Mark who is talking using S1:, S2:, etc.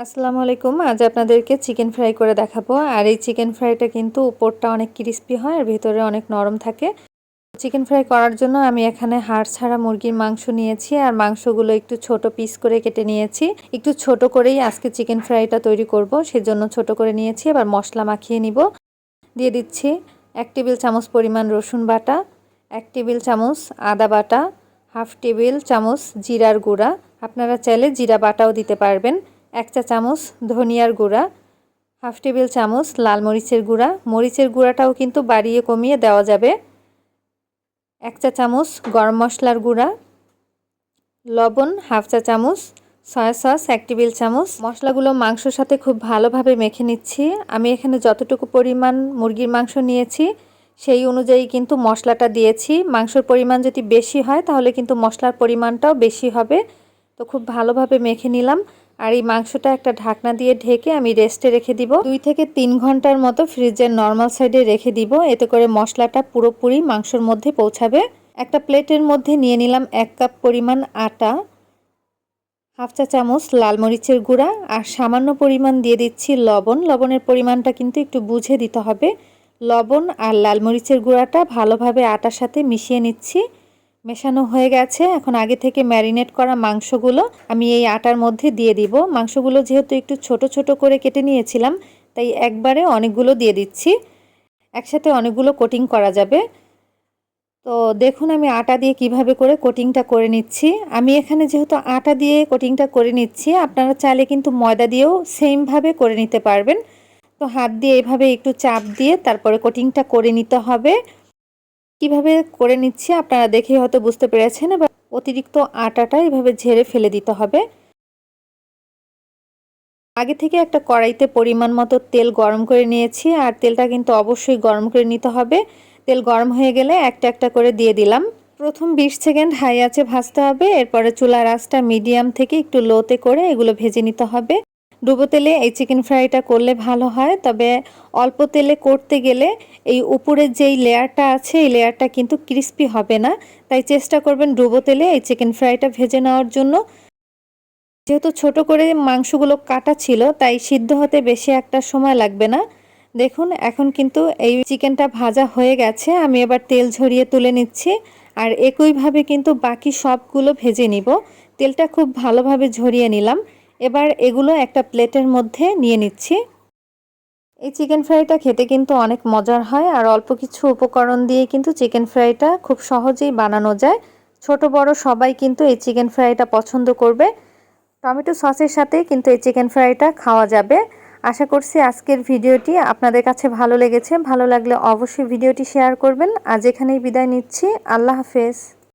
S1: আসসালামু আলাইকুম। আজ আপনাদেরকে চিকেন ফ্রাই করে দেখাবো। আর এই চিকেন ফ্রাইটা কিন্তু উপরটা অনেক ক্রিস্পি হয় আর ভেতরে অনেক নরম থাকে। চিকেন ফ্রাই করার জন্য আমি এখানে হাড় ছাড়া মুরগির মাংস নিয়েছি আর মাংসগুলো একটু ছোট পিস করে কেটে নিয়েছি। একটু ছোট করেই আজকে চিকেন ফ্রাইটা তৈরি করব, সেজন্য ছোট করে নিয়েছি। এবার মশলা মাখিয়ে নিব। দিয়ে দিচ্ছি 1 টেবিল চামচ পরিমাণ রসুন বাটা, 1 টেবিল চামচ আদা বাটা, হাফ টেবিল চামচ জিরার গুঁড়া, আপনারা চাইলে জিরা বাটাও দিতে পারবেন, 1 চা চামচ ধনিয়ার গুঁড়া, হাফ টেবিল চামচ লাল মরিচের গুঁড়া, মরিচের গুঁড়াটাও কিন্তু বাড়িয়ে কমিয়ে দেওয়া যাবে, 1 চা চামচ গরম মশলার গুঁড়া, লবণ হাফ চা চামচ, সয়া সস 1 টেবিল চামচ। মশলাগুলো মাংসর সাথে খুব ভালোভাবে মেখে নিচ্ছি। আমি এখানে যতটুকু পরিমাণ মুরগির মাংস নিয়েছি সেই অনুযায়ী কিন্তু মশলাটা দিয়েছি। মাংসর পরিমাণ যদি বেশি হয় তাহলে কিন্তু মশলার পরিমাণটাও বেশি হবে। তো খুব ভালোভাবে মেখে নিলাম। আর এই মাংসটা একটা ঢাকনা দিয়ে ঢেকে আমি রেস্টে রেখে দিব। 2 থেকে 3 ঘন্টার মতো ফ্রিজের নর্মাল সাইডে রেখে দিব। এতে করে মশলাটা পুরোপুরি মাংসর মধ্যে পৌঁছাবে। একটা প্লেটের মধ্যে নিয়ে নিলাম 1 কাপ পরিমাণ আটা, হাফ চা চামচ লাল মরিচের গুঁড়া আর সামান্য পরিমাণ দিয়ে দিচ্ছি লবণ। লবণের পরিমাণটা কিন্তু একটু বুঝে দিতে হবে। লবণ আর লাল মরিচের গুঁড়াটা ভালোভাবে আটার সাথে মিশিয়ে নিচ্ছি। মেশানো হয়ে গেছে। এখন আগে থেকে ম্যারিনেট করা মাংসগুলো আমি এই আটার মধ্যে দিয়ে দিব। মাংসগুলো যেহেতু একটু ছোট ছোট করে কেটে নিয়েছিলাম তাই একবারে অনেকগুলো দিয়ে দিচ্ছি। একসাথে অনেকগুলো কোটিং করা যাবে। তো দেখুন আমি আটা দিয়ে কিভাবে করে কোটিংটা করে নিচ্ছি। আমি এখানে যেহেতু আটা দিয়ে কোটিংটা করে নিচ্ছি, আপনারা চাইলে কিন্তু ময়দা দিয়েও সেমভাবে করে নিতে পারবেন। তো হাত দিয়ে এভাবে একটু চাপ দিয়ে তারপরে কোটিংটা করে নিতে হবে। কিভাবে করে নিচ্ছি আপনারা দেখে হয়তো বুঝতে পেরেছেন। এবার অতিরিক্ত আটাটা এভাবে ঝেড়ে ফেলে দিতে হবে। আগে থেকে একটা কড়াইতে পরিমাণ মতো তেল গরম করে নিয়েছি আর তেলটা কিন্তু অবশ্যই গরম করে নিতে হবে। তেল গরম হয়ে গেলে একটা একটা করে দিয়ে দিলাম। প্রথম 20 সেকেন্ড হাই আঁচে ভাজতে হবে। এরপরে চুলার আঁচটা মিডিয়াম থেকে একটু লোতে করে এগুলো ভেজে নিতে হবে। ডুবো তেলে এই চিকেন ফ্রাইটা করলে ভালো হয়, তবে অল্প তেলে করতে গেলে এই উপরের যেই লেয়ারটা আছে এই লেয়ারটা কিন্তু ক্রিস্পি হবে না। তাই চেষ্টা করবেন ডুবো তেলে এই চিকেন ফ্রাইটা ভেজে নেওয়ার জন্য। যেহেতু ছোট করে মাংসগুলো কাটা ছিল তাই সিদ্ধ হতে বেশি একটা সময় লাগবে না। দেখুন এখন কিন্তু এই চিকেনটা ভাজা হয়ে গেছে। আমি এবার তেল ঝরিয়ে তুলে নিচ্ছি আর একইভাবে কিন্তু বাকি সবগুলো ভেজে নিব। তেলটা খুব ভালোভাবে ঝরিয়ে নিলাম। এবার এগুলো একটা প্লেটের মধ্যে নিয়ে নিচ্ছি। এই চিকেন ফ্রাইটা খেতে কিন্তু অনেক মজার হয় আর অল্প কিছু উপকরণ দিয়ে কিন্তু চিকেন ফ্রাইটা খুব সহজেই বানানো যায়। ছোট বড় সবাই কিন্তু এই চিকেন ফ্রাইটা পছন্দ করবে। টমেটো সসের সাথে কিন্তু এই চিকেন ফ্রাইটা খাওয়া যাবে। আশা করছি আজকের ভিডিওটি আপনাদের কাছে ভালো লেগেছে। ভালো লাগলে অবশ্যই ভিডিওটি শেয়ার করবেন। আজ এখানেই বিদায় নিচ্ছি। আল্লাহ হাফেজ।